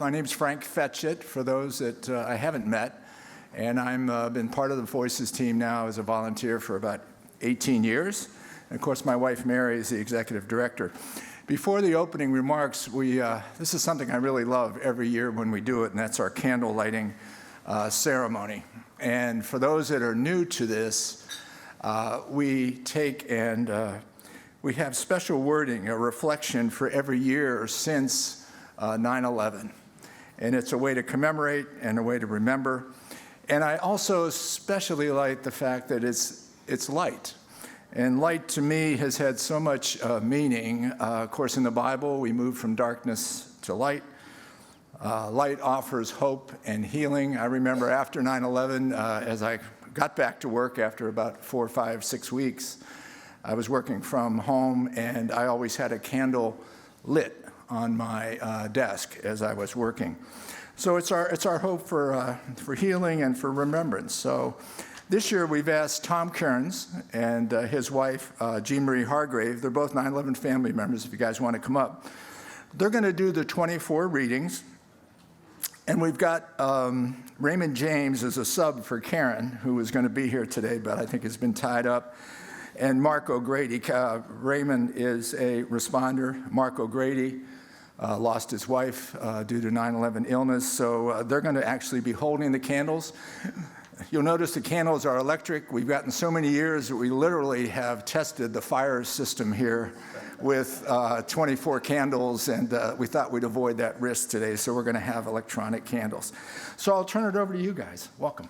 My name's Frank Fetchit, for those that I haven't met, and I've been part of the Voices team now as a volunteer for about 18 years. And of course, my wife Mary is the executive director. Before the opening remarks, this is something I really love every year when we do it, and that's our candle lighting ceremony. And for those that are new to this, we take and we have special wording, a reflection for every year since 9/11. And it's a way to commemorate and a way to remember. And I also especially like the fact that it's light. And light to me has had so much meaning. Of course, in the Bible, we move from darkness to light. Light offers hope and healing. I remember after 9/11, as I got back to work after about 4, 5, 6 weeks, I was working from home, and I always had a candle lit on my desk as I was working. So it's our hope for healing and for remembrance. So this year we've asked Tom Kerns and his wife, Jeanmarie Hargrave. They're both 9/11 family members, if you guys want to come up. They're going to do the 24 readings. And we've got Raymond James as a sub for Karen, who was going to be here today, but I think has been tied up. And Mark O'Grady. Raymond is a responder. Mark O'Grady lost his wife due to 9/11 illness. So they're going to actually be holding the candles. You'll notice the candles are electric. We've gotten so many years that we literally have tested the fire system here with 24 candles, and we thought we'd avoid that risk today, so we're going to have electronic candles. So I'll turn it over to you guys. Welcome.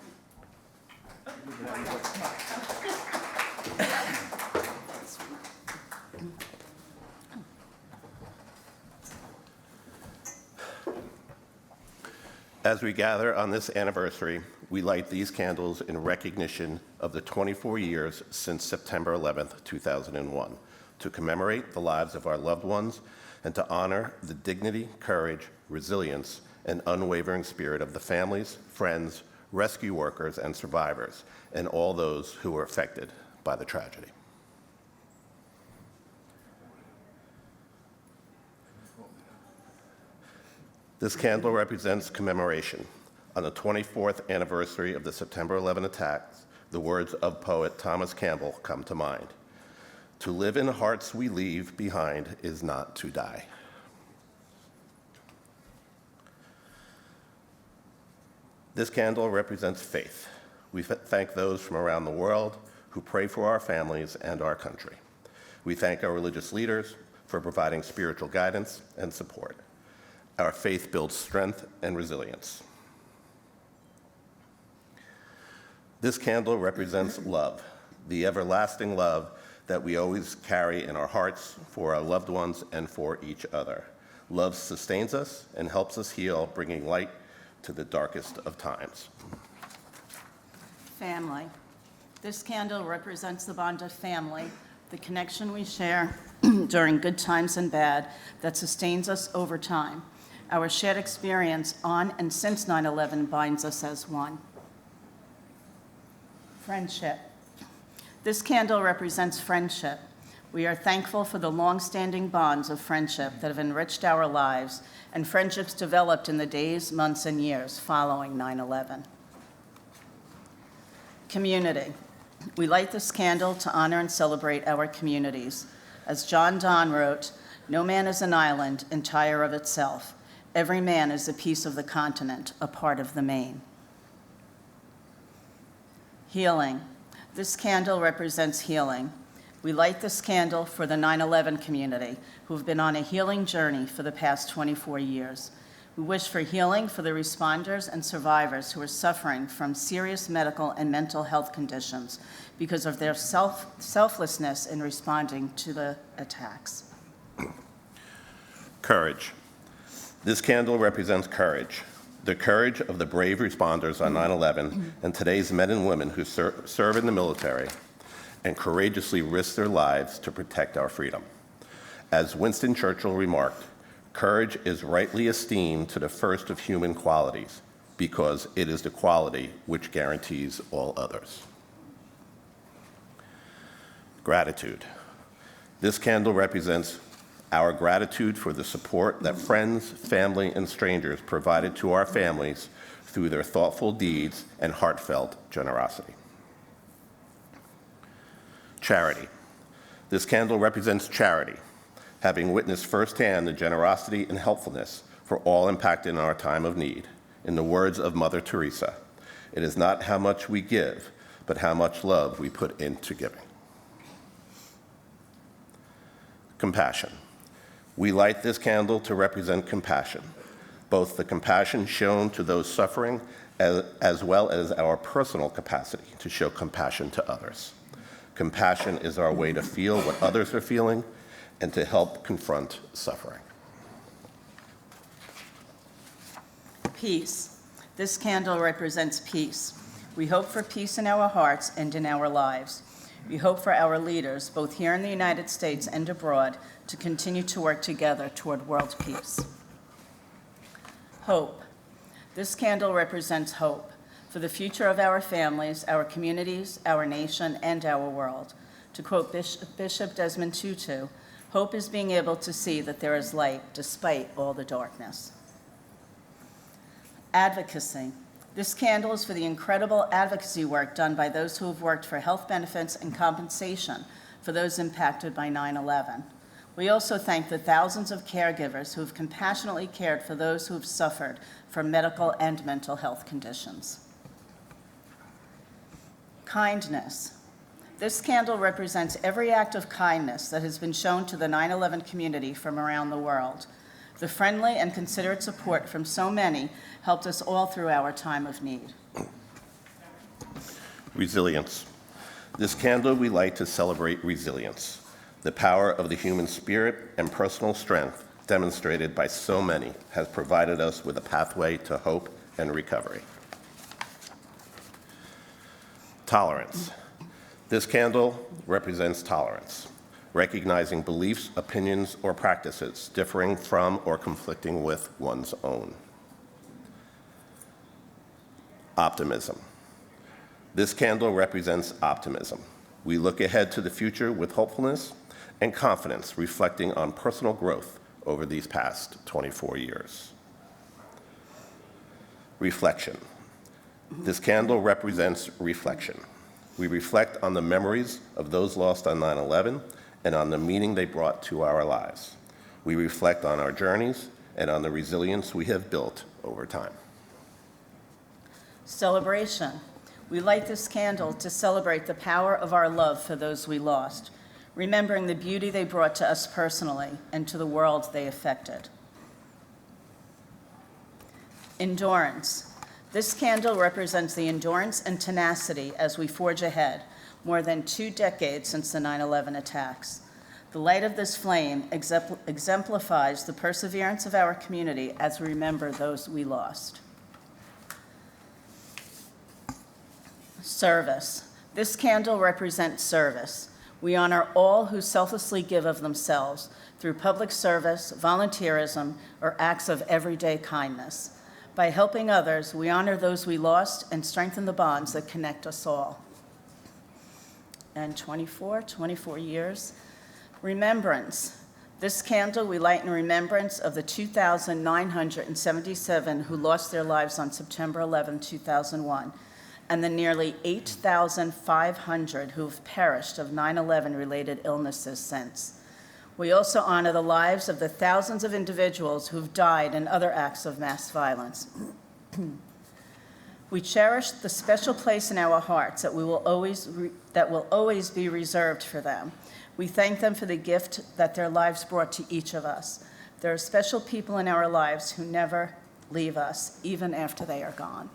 As we gather on this anniversary, we light these candles in recognition of the 24 years since September 11th, 2001, to commemorate the lives of our loved ones and to honor the dignity, courage, resilience, and unwavering spirit of the families, friends, rescue workers, and survivors, and all those who were affected by the tragedy. This candle represents commemoration. On the 24th anniversary of the September 11 attacks, the words of poet Thomas Campbell come to mind. To live in hearts we leave behind is not to die. This candle represents faith. We thank those from around the world who pray for our families and our country. We thank our religious leaders for providing spiritual guidance and support. Our faith builds strength and resilience. This candle represents love, the everlasting love that we always carry in our hearts for our loved ones and for each other. Love sustains us and helps us heal, bringing light to the darkest of times. Family. This candle represents the bond of family, the connection we share during good times and bad that sustains us over time. Our shared experience on and since 9/11 binds us as one. Friendship. This candle represents friendship. We are thankful for the long-standing bonds of friendship that have enriched our lives and friendships developed in the days, months, and years following 9/11. Community. We light this candle to honor and celebrate our communities. As John Donne wrote, "No man is an island entire of itself. Every man is a piece of the continent, a part of the main." Healing. This candle represents healing. We light this candle for the 9/11 community who have been on a healing journey for the past 24 years. We wish for healing for the responders and survivors who are suffering from serious medical and mental health conditions because of their selflessness in responding to the attacks. Courage. This candle represents courage, the courage of the brave responders on 9/11 and today's men and women who serve in the military and courageously risk their lives to protect our freedom. As Winston Churchill remarked, courage is rightly esteemed to the first of human qualities because it is the quality which guarantees all others. Gratitude. This candle represents our gratitude for the support that friends, family, and strangers provided to our families through their thoughtful deeds and heartfelt generosity. Charity. This candle represents charity, having witnessed firsthand the generosity and helpfulness for all impacted in our time of need. In the words of Mother Teresa, it is not how much we give, but how much love we put into giving. Compassion. We light this candle to represent compassion, both the compassion shown to those suffering as well as our personal capacity to show compassion to others. Compassion is our way to feel what others are feeling and to help confront suffering. Peace. This candle represents peace. We hope for peace in our hearts and in our lives. We hope for our leaders, both here in the United States and abroad, to continue to work together toward world peace. Hope. This candle represents hope for the future of our families, our communities, our nation, and our world. To quote Bishop Desmond Tutu, hope is being able to see that there is light despite all the darkness. Advocacy. This candle is for the incredible advocacy work done by those who have worked for health benefits and compensation for those impacted by 9/11. We also thank the thousands of caregivers who have compassionately cared for those who have suffered from medical and mental health conditions. Kindness. This candle represents every act of kindness that has been shown to the 9/11 community from around the world. The friendly and considerate support from so many helped us all through our time of need. Resilience. This candle we light to celebrate resilience, the power of the human spirit and personal strength demonstrated by so many has provided us with a pathway to hope and recovery. Tolerance. This candle represents tolerance, recognizing beliefs, opinions, or practices differing from or conflicting with one's own. Optimism. This candle represents optimism. We look ahead to the future with hopefulness and confidence, reflecting on personal growth over these past 24 years. Reflection. This candle represents reflection. We reflect on the memories of those lost on 9/11 and on the meaning they brought to our lives. We reflect on our journeys and on the resilience we have built over time. Celebration. We light this candle to celebrate the power of our love for those we lost, remembering the beauty they brought to us personally and to the world they affected. Endurance. This candle represents the endurance and tenacity as we forge ahead, more than 2 decades since the 9/11 attacks. The light of this flame exemplifies the perseverance of our community as we remember those we lost. Service. This candle represents service. We honor all who selflessly give of themselves through public service, volunteerism, or acts of everyday kindness. By helping others, we honor those we lost and strengthen the bonds that connect us all. And 24 years. Remembrance. This candle we light in remembrance of the 2,977 who lost their lives on September 11, 2001, and the nearly 8,500 who have perished of 9/11 related illnesses since. We also honor the lives of the thousands of individuals who've died in other acts of mass violence. We cherish the special place in our hearts that will always be reserved for them. We thank them for the gift that their lives brought to each of us. There are special people in our lives who never leave us, even after they are gone.